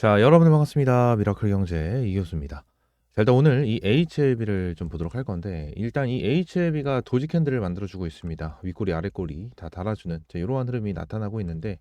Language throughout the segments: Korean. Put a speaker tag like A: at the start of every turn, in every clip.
A: 자, 여러분들 반갑습니다. 미라클 경제 이교수입니다. 자, 일단 오늘 이 HLB를 좀 보도록 할 건데, 일단 이 HLB가 도지 캔들을 만들어주고 있습니다. 윗꼬리, 아랫꼬리 다 달아주는 이러한 흐름이 나타나고 있는데,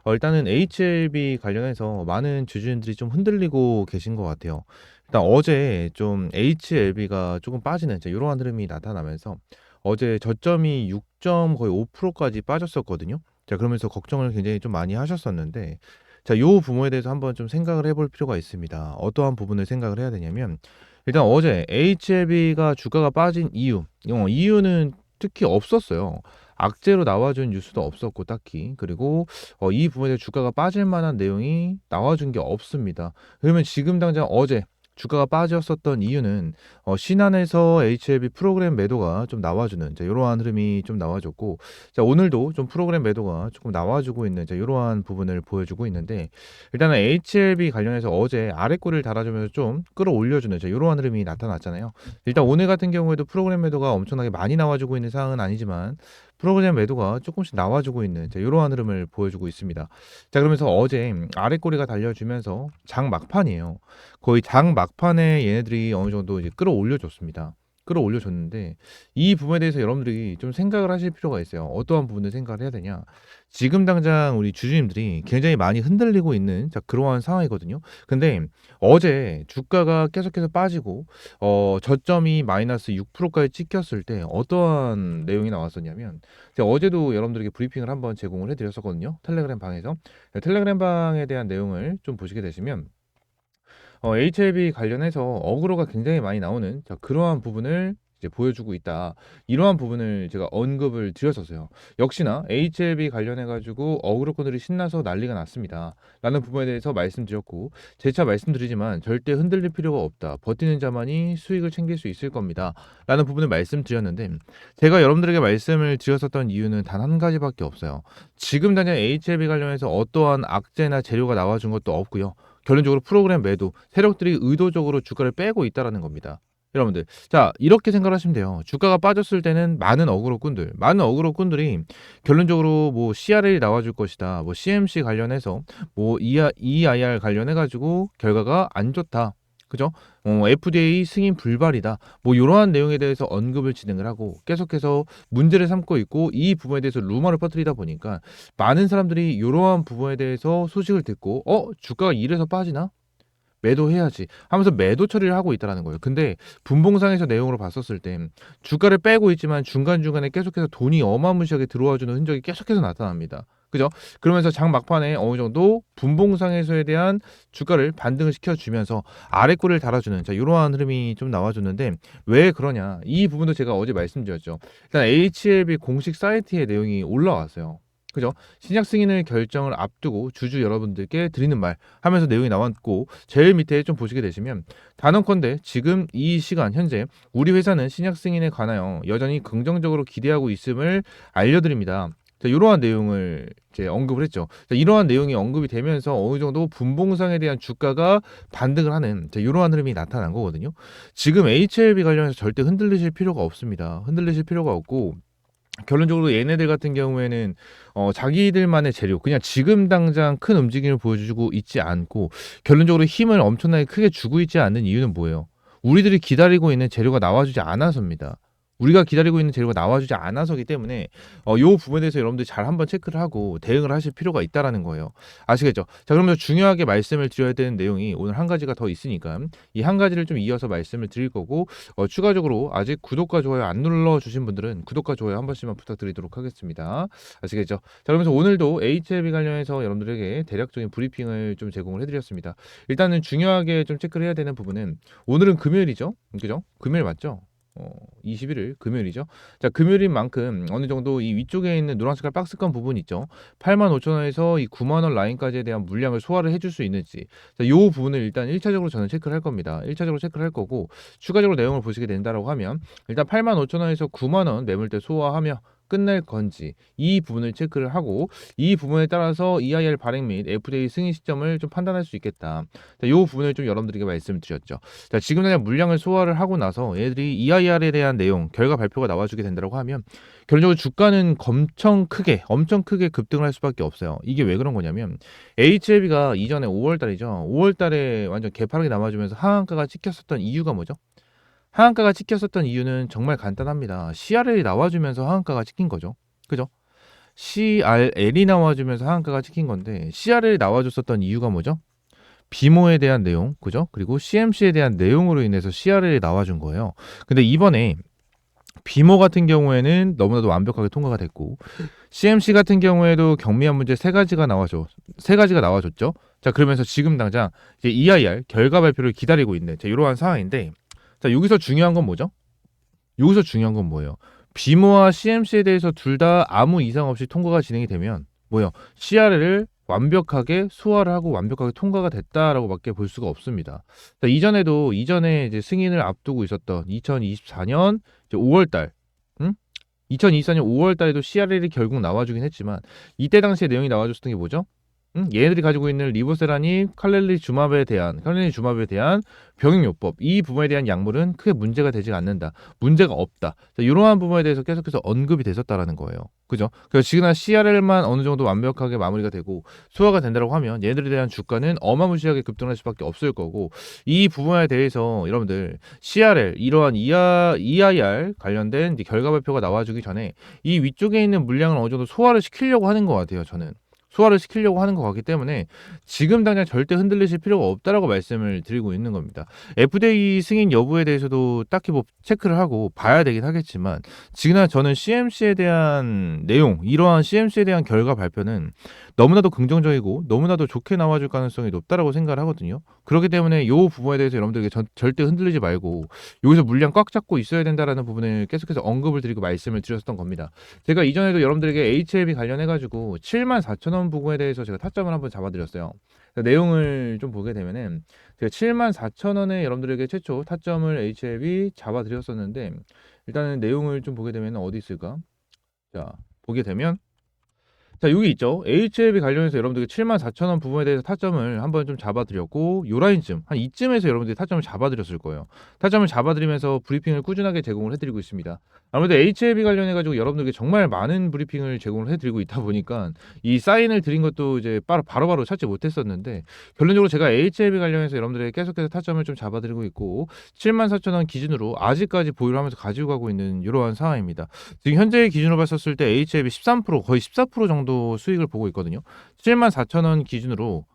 A: 일단은 HLB 관련해서 많은 주주님들이 좀 흔들리고 계신 것 같아요. 일단 어제 좀 HLB가 조금 빠지는 이러한 흐름이 나타나면서 어제 저점이 6점 거의 5%까지 빠졌었거든요. 자, 그러면서 걱정을 굉장히 좀 많이 하셨었는데, 자, 요 부분에 대해서 한번 좀 생각을 해볼 필요가 있습니다. 어떠한 부분을 생각을 해야 되냐면, 일단 어제 HLB가 주가가 빠진 이유는 특히 없었어요. 악재로 나와준 뉴스도 없었고 딱히. 그리고 이 부분에 대해 주가가 빠질 만한 내용이 나와준 게 없습니다. 그러면 지금 당장 어제 주가가 빠졌었던 이유는 신한에서 HLB 프로그램 매도가 좀 나와주는 이러한 흐름이 좀 나와줬고, 자, 오늘도 좀 프로그램 매도가 조금 나와주고 있는 이러한 부분을 보여주고 있는데, 일단은 HLB 관련해서 어제 아랫골을 달아주면서 좀 끌어올려주는 이러한 흐름이 나타났잖아요. 일단 오늘 같은 경우에도 프로그램 매도가 엄청나게 많이 나와주고 있는 상황은 아니지만 프로그램 매도가 조금씩 나와주고 있는 이러한 흐름을 보여주고 있습니다. 자, 그러면서 어제 아랫꼬리가 달려주면서 장 막판이에요. 거의 장 막판에 얘네들이 어느 정도 이제 끌어올려줬습니다. 끌어올려줬는데, 이 부분에 대해서 여러분들이 좀 생각을 하실 필요가 있어요. 어떠한 부분을 생각을 해야 되냐? 지금 당장 우리 주주님들이 굉장히 많이 흔들리고 있는 그러한 상황이거든요. 근데 어제 주가가 계속해서 빠지고 저점이 마이너스 6%까지 찍혔을 때 어떠한 내용이 나왔었냐면, 제가 어제도 여러분들에게 브리핑을 한번 제공을 해드렸었거든요. 텔레그램 방에서. 텔레그램 방에 대한 내용을 좀 보시게 되시면, HLB 관련해서 어그로가 굉장히 많이 나오는 그러한 부분을 이제 보여주고 있다. 이러한 부분을 제가 언급을 드렸었어요. 역시나 HLB 관련해 가지고 어그로권들이 신나서 난리가 났습니다. 라는 부분에 대해서 말씀드렸고, 재차 말씀드리지만 절대 흔들릴 필요가 없다. 버티는 자만이 수익을 챙길 수 있을 겁니다. 라는 부분을 말씀드렸는데, 제가 여러분들에게 말씀을 드렸었던 이유는 단 한 가지밖에 없어요. 지금 당장 HLB 관련해서 어떠한 악재나 재료가 나와준 것도 없고요. 결론적으로 프로그램 매도, 세력들이 의도적으로 주가를 빼고 있다라는 겁니다. 여러분들, 자, 이렇게 생각하시면 돼요. 주가가 빠졌을 때는 많은 어그로꾼들이 결론적으로 뭐 CRL이 나와줄 것이다, 뭐 CMC 관련해서 뭐 EIR 관련해 가지고 결과가 안 좋다, 그죠? FDA 승인 불발이다, 뭐 이러한 내용에 대해서 언급을 진행을 하고 계속해서 문제를 삼고 있고, 이 부분에 대해서 루머를 퍼뜨리다 보니까 많은 사람들이 이러한 부분에 대해서 소식을 듣고 주가가 이래서 빠지나? 매도해야지 하면서 매도 처리를 하고 있다라는 거예요. 근데 분봉상에서 내용으로 봤었을 때 주가를 빼고 있지만 중간중간에 계속해서 돈이 어마무시하게 들어와주는 흔적이 계속해서 나타납니다. 그죠? 그러면서 장 막판에 어느 정도 분봉상에서에 대한 주가를 반등을 시켜주면서 아랫골을 달아주는 이러한 흐름이 좀 나와줬는데, 왜 그러냐? 이 부분도 제가 어제 말씀드렸죠. 일단 HLB 공식 사이트에 내용이 올라왔어요. 그죠? 신약 승인을 결정을 앞두고 주주 여러분들께 드리는 말 하면서 내용이 나왔고, 제일 밑에 좀 보시게 되시면, 단언컨대 지금 이 시간 현재 우리 회사는 신약 승인에 관하여 여전히 긍정적으로 기대하고 있음을 알려드립니다. 자, 이러한 내용을 이제 언급을 했죠. 자, 이러한 내용이 언급이 되면서 어느 정도 분봉상에 대한 주가가 반등을 하는 이러한 흐름이 나타난 거거든요. 지금 HLB 관련해서 절대 흔들리실 필요가 없습니다. 흔들리실 필요가 없고, 결론적으로 얘네들 같은 경우에는 자기들만의 재료, 그냥 지금 당장 큰 움직임을 보여주고 있지 않고, 결론적으로 힘을 엄청나게 크게 주고 있지 않는 이유는 뭐예요? 우리들이 기다리고 있는 재료가 나와주지 않아서입니다. 우리가 기다리고 있는 재료가 나와주지 않아서기 때문에 요 부분에 대해서 여러분들이 잘 한번 체크를 하고 대응을 하실 필요가 있다라는 거예요. 아시겠죠? 자, 그러면 중요하게 말씀을 드려야 되는 내용이 오늘 한 가지가 더 있으니까 이 한 가지를 좀 이어서 말씀을 드릴 거고, 추가적으로 아직 구독과 좋아요 안 눌러주신 분들은 구독과 좋아요 한 번씩만 부탁드리도록 하겠습니다. 아시겠죠? 자, 그러면서 오늘도 HLB 관련해서 여러분들에게 대략적인 브리핑을 좀 제공을 해드렸습니다. 일단은 중요하게 좀 체크를 해야 되는 부분은, 오늘은 금요일이죠? 그죠? 금요일 맞죠? 21일 금요일이죠. 자, 금요일인 만큼 어느 정도 이 위쪽에 있는 노란 색깔 박스권 부분 있죠. 85,000원에서 이 90,000원 라인까지에 대한 물량을 소화를 해줄 수 있는지, 자, 요 부분을 일단 1차적으로 저는 체크를 할 겁니다. 1차적으로 체크를 할 거고, 추가적으로 내용을 보시게 된다라고 하면, 일단 85,000원에서 90,000원 매물대 소화하며 끝낼 건지 이 부분을 체크를 하고 이 부분에 따라서 EIR 발행 및 FDA 승인 시점을 좀 판단할 수 있겠다. 자, 이 부분을 좀 여러분들에게 말씀을 드렸죠. 자, 지금 당장 물량을 소화를 하고 나서 얘들이 EIR에 대한 내용, 결과 발표가 나와주게 된다고 하면 결론적으로 주가는 엄청 크게 급등을 할 수밖에 없어요. 이게 왜 그런 거냐면 HLB가 이전에 5월 달이죠. 5월 달에 완전 개파락이 남아주면서 하한가가 찍혔었던 이유가 뭐죠? 하한가가 찍혔었던 이유는 정말 간단합니다. CRL이 나와주면서 하한가가 찍힌 거죠. 그죠? CRL이 나와주면서 하한가가 찍힌 건데 CRL이 나와줬었던 이유가 뭐죠? 비모에 대한 내용, 그죠? 그리고 CMC에 대한 내용으로 인해서 CRL이 나와준 거예요. 근데 이번에 비모 같은 경우에는 너무나도 완벽하게 통과가 됐고 CMC 같은 경우에도 경미한 문제 세 가지가 나와줬죠. 자, 그러면서 지금 당장 이제 EIR 결과 발표를 기다리고 있는 이러한 상황인데, 자, 여기서 중요한 건 뭐죠? 여기서 중요한 건 뭐예요? 비모와 CMC에 대해서 둘 다 아무 이상 없이 통과가 진행이 되면 뭐예요? CRL을 완벽하게 소화를 하고 완벽하게 통과가 됐다라고밖에 볼 수가 없습니다. 자, 이전에 이제 승인을 앞두고 있었던 2024년 5월 달, 2024년 5월 달에도 CRL이 결국 나와주긴 했지만 이때 당시에 내용이 나와줬던 게 뭐죠? 얘네들이 가지고 있는 리보세라닙, 칼렐리주맙에 대한 병행요법 이 부분에 대한 약물은 크게 문제가 되지 않는다. 문제가 없다. 자, 이러한 부분에 대해서 계속해서 언급이 됐었다라는 거예요. 그죠? 그래서 지금 CRL만 어느 정도 완벽하게 마무리가 되고 소화가 된다고 하면 얘네들에 대한 주가는 어마무시하게 급등할 수밖에 없을 거고 이 부분에 대해서 여러분들 CRL 이러한 EIR 관련된 결과 발표가 나와주기 전에 이 위쪽에 있는 물량을 어느 정도 소화를 시키려고 하는 것 같아요. 저는. 소화를 시키려고 하는 것 같기 때문에 지금 당장 절대 흔들리실 필요가 없다라고 말씀을 드리고 있는 겁니다. FDA 승인 여부에 대해서도 딱히 뭐 체크를 하고 봐야 되긴 하겠지만 지금 저는 CMC에 대한 내용, 이러한 CMC에 대한 결과 발표는 너무나도 긍정적이고 너무나도 좋게 나와줄 가능성이 높다라고 생각을 하거든요. 그렇기 때문에 이 부분에 대해서 여러분들에게 절대 흔들리지 말고 여기서 물량 꽉 잡고 있어야 된다라는 부분을 계속해서 언급을 드리고 말씀을 드렸던 겁니다. 제가 이전에도 여러분들에게 HLB 관련해가지고 74,000원 부분에 대해서 제가 타점을 한번 잡아드렸어요. 내용을 좀 보게 되면은 제가 74,000원에 여러분들에게 최초 타점을 HLB 잡아드렸었는데 일단은 내용을 좀 보게 되면 어디 있을까? 자, 보게 되면 자, 여기 있죠. HLB 관련해서 여러분들께 74,000원 부분에 대해서 타점을 한번 좀 잡아드렸고 요 라인쯤, 한 이쯤에서 여러분들이 타점을 잡아드렸을 거예요. 타점을 잡아드리면서 브리핑을 꾸준하게 제공을 해드리고 있습니다. 아무래도 HLB 관련해가지고 여러분들께 정말 많은 브리핑을 제공을 해드리고 있다 보니까 이 사인을 드린 것도 이제 바로바로 찾지 못했었는데 결론적으로 제가 HLB 관련해서 여러분들에게 계속해서 타점을 좀 잡아드리고 있고 74,000원 기준으로 아직까지 보유를 하면서 가지고 가고 있는 이러한 상황입니다. 지금 현재 기준으로 봤었을 때 HLB 13% 거의 14% 정도 수익을 보고 있거든요. 74,000원 기준으로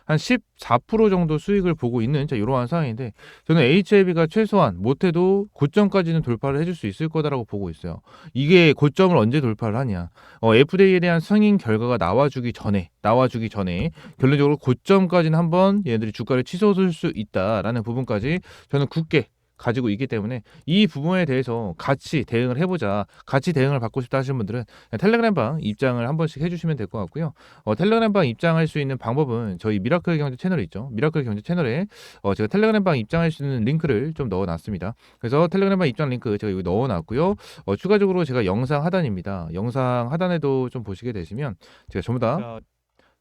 A: 한 14% 정도 수익을 보고 있는 이러한 상황인데 저는 HLB가 최소한 못해도 고점까지는 돌파를 해줄 수 있을 거다라고 보고 있어요. 이게 고점을 언제 돌파를 하냐? FDA에 대한 승인 결과가 나와주기 전에 결론적으로 고점까지는 한번 얘네들이 주가를 치솟을 수 있다라는 부분까지 저는 굳게 가지고 있기 때문에 이 부분에 대해서 같이 대응을 해보자, 같이 대응을 받고 싶다 하시는 분들은 텔레그램방 입장을 한 번씩 해주시면 될 것 같고요. 텔레그램방 입장할 수 있는 방법은 저희 미라클 경제 채널이 있죠. 미라클 경제 채널에 제가 텔레그램방 입장할 수 있는 링크를 좀 넣어놨습니다. 그래서 텔레그램방 입장 링크 제가 여기 넣어놨고요. 추가적으로 제가 영상 하단입니다. 영상 하단에도 좀 보시게 되시면 제가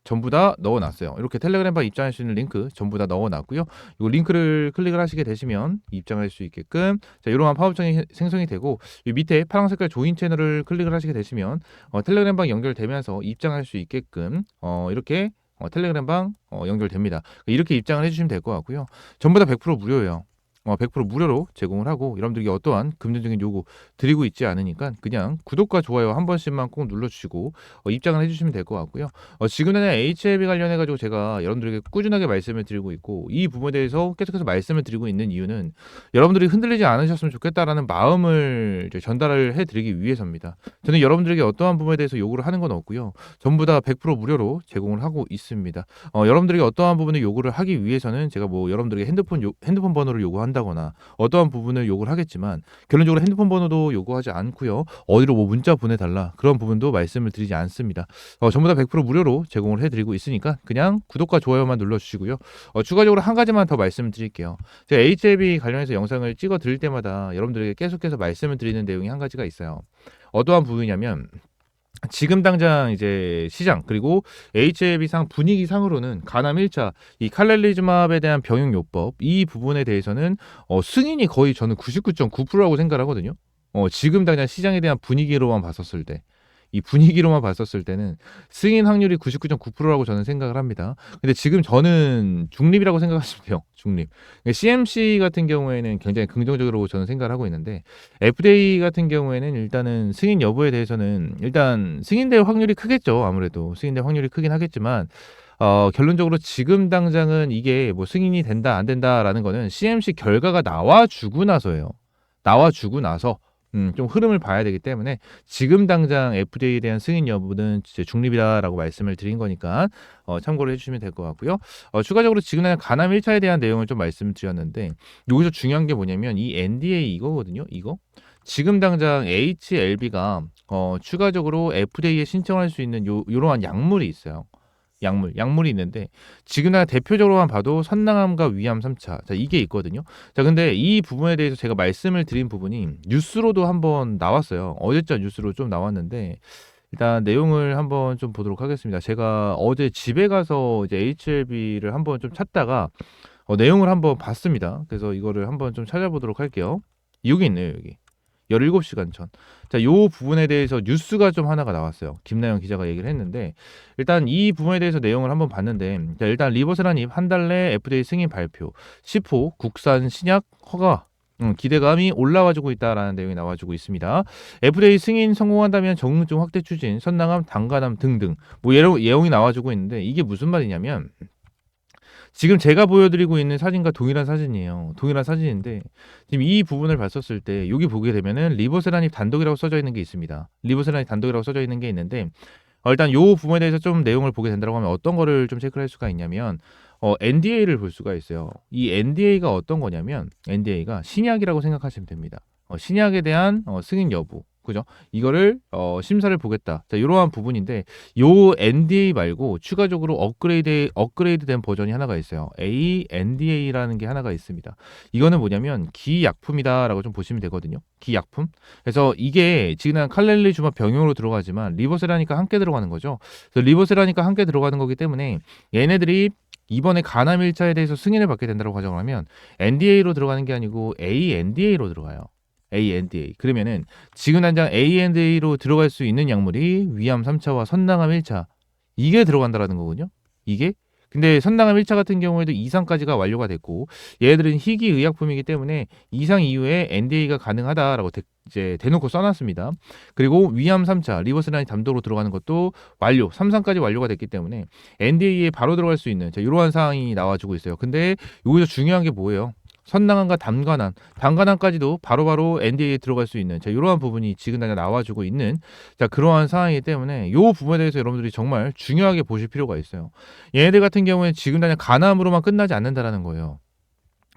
A: 전부 다 넣어놨어요. 이렇게 텔레그램방 입장할 수 있는 링크 전부 다 넣어놨고요. 이 링크를 클릭을 하시게 되시면 입장할 수 있게끔 이러한 팝업창이 생성이 되고 이 밑에 파란 색깔 조인 채널을 클릭을 하시게 되시면 텔레그램방 연결되면서 입장할 수 있게끔 이렇게 텔레그램방 연결됩니다. 이렇게 입장을 해주시면 될 것 같고요. 전부 다 100% 무료예요. 100% 무료로 제공을 하고 여러분들에게 어떠한 금전적인 요구 드리고 있지 않으니까 그냥 구독과 좋아요 한 번씩만 꼭 눌러주시고 입장을 해주시면 될 것 같고요. 지금은 HLB 관련해가지고 제가 여러분들에게 꾸준하게 말씀을 드리고 있고 이 부분에 대해서 계속해서 말씀을 드리고 있는 이유는 여러분들이 흔들리지 않으셨으면 좋겠다라는 마음을 전달을 해드리기 위해서입니다. 저는 여러분들에게 어떠한 부분에 대해서 요구를 하는 건 없고요. 전부 다 100% 무료로 제공을 하고 있습니다. 여러분들에게 어떠한 부분을 요구를 하기 위해서는 제가 뭐 여러분들에게 핸드폰 번호를 요구한다거나 어떠한 부분을 요구를 하겠지만 결론적으로 핸드폰 번호도 요구하지 않고요. 어디로 뭐 문자 보내달라 그런 부분도 말씀을 드리지 않습니다. 전부 다 100% 무료로 제공을 해드리고 있으니까 그냥 구독과 좋아요만 눌러주시고요. 추가적으로 한 가지만 더 말씀을 드릴게요. 제가 HLB 관련해서 영상을 찍어 드릴 때마다 여러분들에게 계속해서 말씀을 드리는 내용이 한 가지가 있어요. 어떠한 부분이냐면 지금 당장 이제 시장 그리고 HLB상 분위기상으로는 가남 1차 이 칼렐리즈맙에 대한 병용요법 이 부분에 대해서는 승인이 거의 저는 99.9%라고 생각을 하거든요. 지금 당장 시장에 대한 분위기로만 봤었을 때 이 분위기로만 봤었을 때는 승인 확률이 99.9%라고 저는 생각을 합니다. 근데 지금 저는 중립이라고 생각하시면 돼요. 중립. CMC 같은 경우에는 굉장히 긍정적으로 저는 생각을 하고 있는데 FDA 같은 경우에는 일단은 승인 여부에 대해서는 일단 승인될 확률이 크겠죠. 아무래도 승인될 확률이 크긴 하겠지만 결론적으로 지금 당장은 이게 뭐 승인이 된다 안 된다라는 거는 CMC 결과가 나와주고 나서예요. 나와주고 나서 좀 흐름을 봐야 되기 때문에 지금 당장 FDA에 대한 승인 여부는 진짜 중립이다라고 말씀을 드린 거니까 참고를 해주시면 될 것 같고요. 추가적으로 지금 당장 가남 1차에 대한 내용을 좀 말씀드렸는데 여기서 중요한 게 뭐냐면 이 NDA 이거거든요. 이거 지금 당장 HLB가 추가적으로 FDA에 신청할 수 있는 요러한 약물이 있어요. 약물이 있는데 지금 나 대표적으로만 봐도 선낭암과 위암 3차 자 이게 있거든요. 자 근데 이 부분에 대해서 제가 말씀을 드린 부분이 뉴스로도 한번 나왔어요. 어제자 뉴스로 좀 나왔는데 일단 내용을 한번 좀 보도록 하겠습니다. 제가 어제 집에 가서 이제 HLB를 한번 좀 찾다가 내용을 한번 봤습니다. 그래서 이거를 한번 좀 찾아보도록 할게요. 여기 있네요, 여기. 17시간 전. 자, 요 부분에 대해서 뉴스가 좀 하나가 나왔어요. 김나영 기자가 얘기를 했는데 일단 이 부분에 대해서 내용을 한번 봤는데 자, 일단 리버세라닙 한 달 내 FDA 승인 발표, 10호 국산 신약 허가 기대감이 올라와주고 있다라는 내용이 나와주고 있습니다. FDA 승인 성공한다면 적응증 확대 추진, 선낭암, 당간암 등등 뭐 예용이 나와주고 있는데 이게 무슨 말이냐면 지금 제가 보여드리고 있는 사진과 동일한 사진이에요. 동일한 사진인데 지금 이 부분을 봤었을 때 여기 보게 되면은 리버세라닙 단독이라고 써져 있는 게 있습니다. 리버세라닙 단독이라고 써져 있는 게 있는데 일단 요 부분에 대해서 좀 내용을 보게 된다고 하면 어떤 거를 좀 체크를 할 수가 있냐면 NDA를 볼 수가 있어요. 이 NDA가 어떤 거냐면 NDA가 신약이라고 생각하시면 됩니다. 신약에 대한 승인 여부 그죠? 이거를 심사를 보겠다. 자, 이러한 부분인데 요 NDA 말고 추가적으로 업그레이드된 버전이 하나가 있어요. ANDA라는 게 하나가 있습니다. 이거는 뭐냐면 기약품이다라고 좀 보시면 되거든요. 기약품. 그래서 이게 지금 칼렐리주마 병용으로 들어가지만 리버세라니까 함께 들어가는 거죠. 그래서 리버세라니까 함께 들어가는 거기 때문에 얘네들이 이번에 가남 1차에 대해서 승인을 받게 된다고 가정을 하면 NDA로 들어가는 게 아니고 ANDA로 들어가요. ANDA. 그러면은 지금 당장 ANDA로 들어갈 수 있는 약물이 위암 3차와 선낭암 1차 이게 들어간다라는 거거든요. 이게 근데 선낭암 1차 같은 경우에도 2상까지가 완료가 됐고 얘들은 희귀 의약품이기 때문에 2상 이후에 NDA가 가능하다라고 이제 대놓고 써놨습니다. 그리고 위암 3차 리버세라닙 단독으로 들어가는 것도 완료 3상까지 완료가 됐기 때문에 NDA에 바로 들어갈 수 있는 이러한 사항이 나와주고 있어요. 근데 여기서 중요한 게 뭐예요? 선낭암과 단간암까지도 바로바로 NDA에 들어갈 수 있는 이러한 부분이 지금 당장 나와주고 있는 그러한 상황이기 때문에 이 부분에 대해서 여러분들이 정말 중요하게 보실 필요가 있어요. 얘네들 같은 경우에 지금 당장 간암으로만 끝나지 않는다라는 거예요.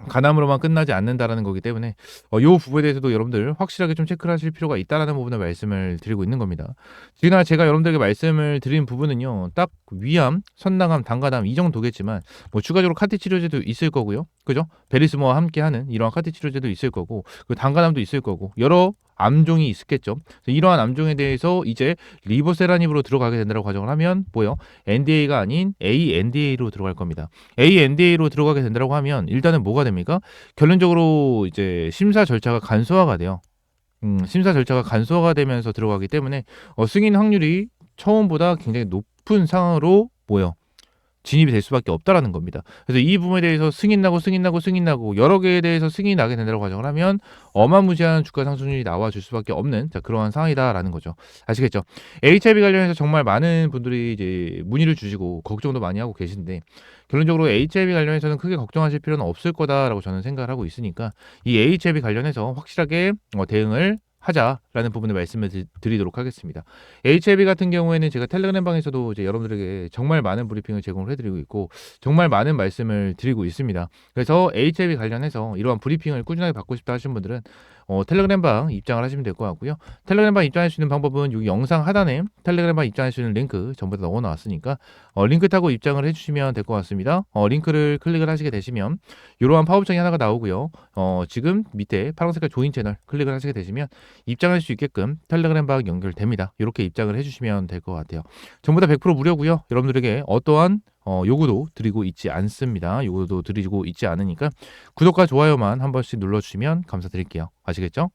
A: 간암으로만 끝나지 않는다라는 거기 때문에 이 부분에 대해서도 여러분들 확실하게 좀 체크를 하실 필요가 있다라는 부분을 말씀을 드리고 있는 겁니다. 지금 제가 여러분들에게 말씀을 드린 부분은요. 딱 위암, 선낭암, 단간암 이 정도겠지만 뭐 추가적으로 카티 치료제도 있을 거고요. 그죠? 베리스모와 함께하는 이러한 카티 치료제도 있을 거고 그 단간암도 있을 거고 여러 암종이 있겠죠. 이러한 암종에 대해서 이제 리버세라닙으로 들어가게 된다고 가정을 하면 뭐요? NDA가 아닌 ANDA로 들어갈 겁니다. ANDA로 들어가게 된다고 하면 일단은 뭐가 됩니까? 결론적으로 이제 심사 절차가 간소화가 돼요. 심사 절차가 간소화가 되면서 들어가기 때문에 승인 확률이 처음보다 굉장히 높은 상황으로 뭐요? 진입이 될 수밖에 없다라는 겁니다. 그래서 이 부분에 대해서 승인 나고 여러 개에 대해서 승인이 나게 된다고 가정을 하면 어마무시한 주가 상승률이 나와줄 수밖에 없는 그러한 상황이다라는 거죠. 아시겠죠? HIV 관련해서 정말 많은 분들이 이제 문의를 주시고 걱정도 많이 하고 계신데 결론적으로 HIV 관련해서는 크게 걱정하실 필요는 없을 거다라고 저는 생각을 하고 있으니까 이 HIV 관련해서 확실하게 대응을 하자라는 부분을 말씀을 드리도록 하겠습니다. HIV 같은 경우에는 제가 텔레그램 방에서도 이제 여러분들에게 정말 많은 브리핑을 제공을 해드리고 있고 정말 많은 말씀을 드리고 있습니다. 그래서 HIV 관련해서 이러한 브리핑을 꾸준하게 받고 싶다 하시는 분들은 텔레그램방 입장을 하시면 될 것 같고요. 텔레그램방 입장할 수 있는 방법은 여기 영상 하단에 텔레그램방 입장할 수 있는 링크 전부 다 넣어 놨으니까 링크 타고 입장을 해주시면 될 것 같습니다. 링크를 클릭을 하시게 되시면 이러한 팝업창이 하나가 나오고요. 지금 밑에 파란색깔 조인 채널 클릭을 하시게 되시면 입장할 수 있게끔 텔레그램방 연결됩니다. 이렇게 입장을 해주시면 될 것 같아요. 전부 다 100% 무료고요. 여러분들에게 어떠한 요구도 드리고 있지 않습니다. 요구도 드리고 있지 않으니까 구독과 좋아요만 한 번씩 눌러주시면 감사드릴게요. 아시겠죠?